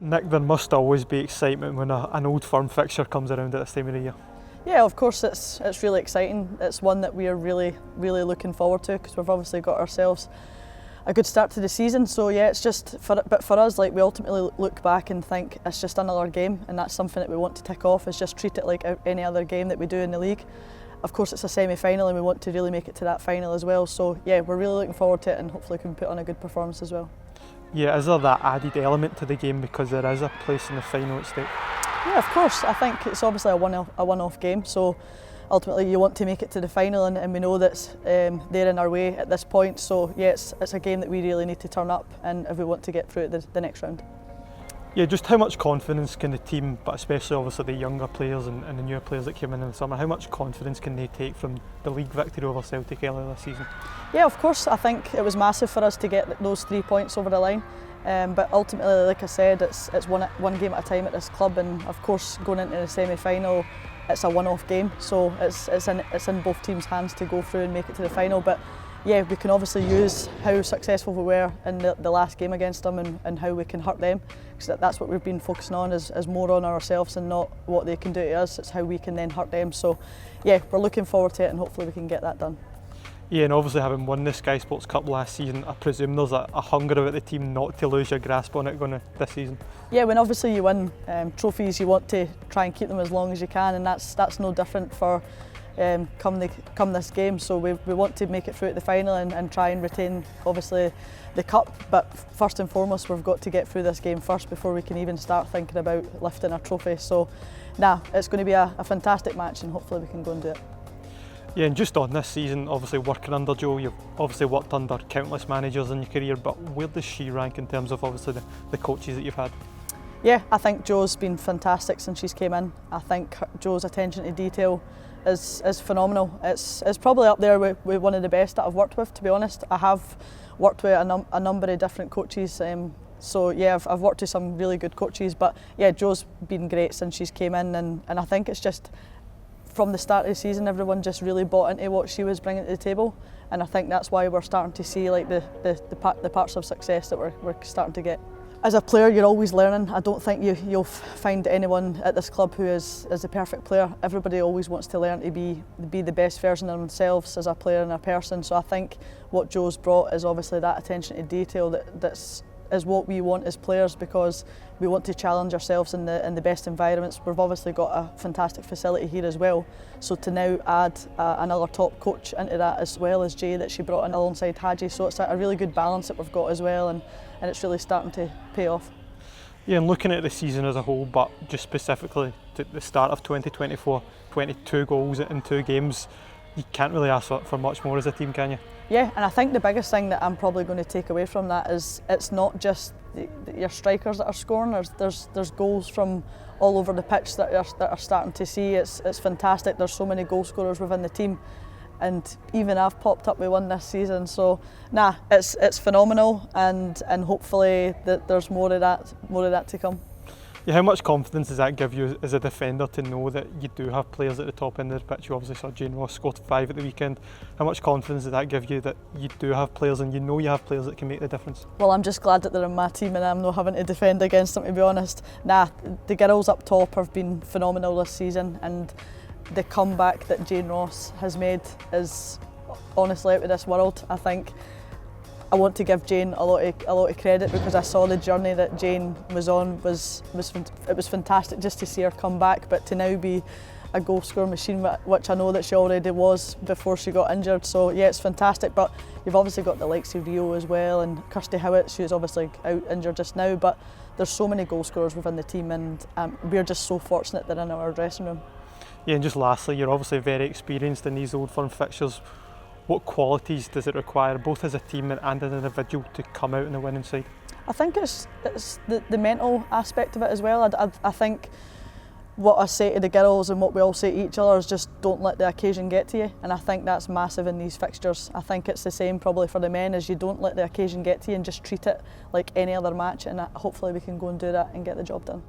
Nick, there must always be excitement when an old firm fixture comes around at this time of the year. Yeah, of course it's really exciting. It's one that we are really looking forward to because we've obviously got ourselves a good start to the season. So yeah, it's just but for us, like, we ultimately look back and think it's just another game, and that's something that we want to tick off, is just treat it like any other game that we do in the league. Of course it's a semi-final and we want to really make it to that final as well. So yeah, we're really looking forward to it and hopefully can put on a good performance as well. Yeah, is there that added element to the game because there is a place in the final at stake? Yeah, of course. I think it's obviously a one-off game, so ultimately you want to make it to the final, and we know that's they're in our way at this point. So yeah, it's a game that we really need to turn up, and if we want to get through the next round. Yeah, just how much confidence can the team, but especially obviously the younger players and the newer players that came in the summer, how much confidence can they take from the league victory over Celtic earlier this season? Yeah, of course. I think it was massive for us to get those 3 points over the line. But ultimately, like I said, it's one game at a time at this club, and of course going into the semi-final, it's a one-off game, so it's in both teams' hands to go through and make it to the final. But yeah, we can obviously use how successful we were in the last game against them and how we can hurt them, because that's what we've been focusing on, is more on ourselves and not what they can do to us. It's how we can then hurt them. So yeah, we're looking forward to it and hopefully we can get that done. Yeah, and obviously having won the Sky Sports Cup last season, I presume there's a hunger about the team not to lose your grasp on it going this season. Yeah, when obviously you win trophies, you want to try and keep them as long as you can, and that's no different for come this game. So we want to make it through to the final and try and retain obviously the cup, but first and foremost we've got to get through this game first before we can even start thinking about lifting a trophy. So it's going to be a fantastic match, and hopefully we can go and do it. Yeah, and just on this season, obviously working under Jo, you've obviously worked under countless managers in your career, but where does she rank in terms of obviously the coaches that you've had? Yeah, I think Jo's been fantastic since she's came in. I think Jo's attention to detail is phenomenal. It's probably up there with one of the best that I've worked with, to be honest. I have worked with a number of different coaches, so yeah, I've worked with some really good coaches, but yeah, Jo's been great since she's came in, and I think it's just from the start of the season everyone just really bought into what she was bringing to the table, and I think that's why we're starting to see like the parts of success that we're starting to get. As a player, you're always learning. I don't think you'll find anyone at this club who is a perfect player. Everybody always wants to learn to be the best version of themselves as a player and a person. So I think what Jo's brought is obviously that attention to detail that's what we want as players, because we want to challenge ourselves in the best environments. We've obviously got a fantastic facility here as well, so to now add another top coach into that, as well as Jay that she brought in alongside Haji, so it's a really good balance that we've got as well, and it's really starting to pay off. Yeah, and looking at the season as a whole, but just specifically to the start of 2024, 22 goals in 2 games, you can't really ask for much more as a team, can you? Yeah, and I think the biggest thing that I'm probably going to take away from that is it's not just your strikers that are scoring. There's goals from all over the pitch that are starting to see. It's fantastic. There's so many goal scorers within the team, and even I've popped up with one this season. So it's phenomenal, and hopefully that there's more of that to come. Yeah, how much confidence does that give you as a defender to know that you do have players at the top end of the pitch? You obviously saw Jane Ross scored 5 at the weekend. How much confidence does that give you that you do have players, and you know you have players that can make the difference? Well, I'm just glad that they're in my team and I'm not having to defend against them, to be honest. The girls up top have been phenomenal this season, and the comeback that Jane Ross has made is honestly out of this world. I think I want to give Jane a lot of credit, because I saw the journey that Jane was on. It was fantastic just to see her come back, but to now be a goal scoring machine, which I know that she already was before she got injured. So yeah, it's fantastic. But you've obviously got the likes of Rio as well, and Kirsty Howitt, she's obviously out injured just now, but there's so many goal scorers within the team, and we're just so fortunate they're in our dressing room. Yeah, and just lastly, you're obviously very experienced in these old firm fixtures. What qualities does it require, both as a team and an individual, to come out on the winning side? I think it's the mental aspect of it as well. I think what I say to the girls and what we all say to each other is just don't let the occasion get to you, and I think that's massive in these fixtures. I think it's the same probably for the men, is you don't let the occasion get to you and just treat it like any other match, and hopefully we can go and do that and get the job done.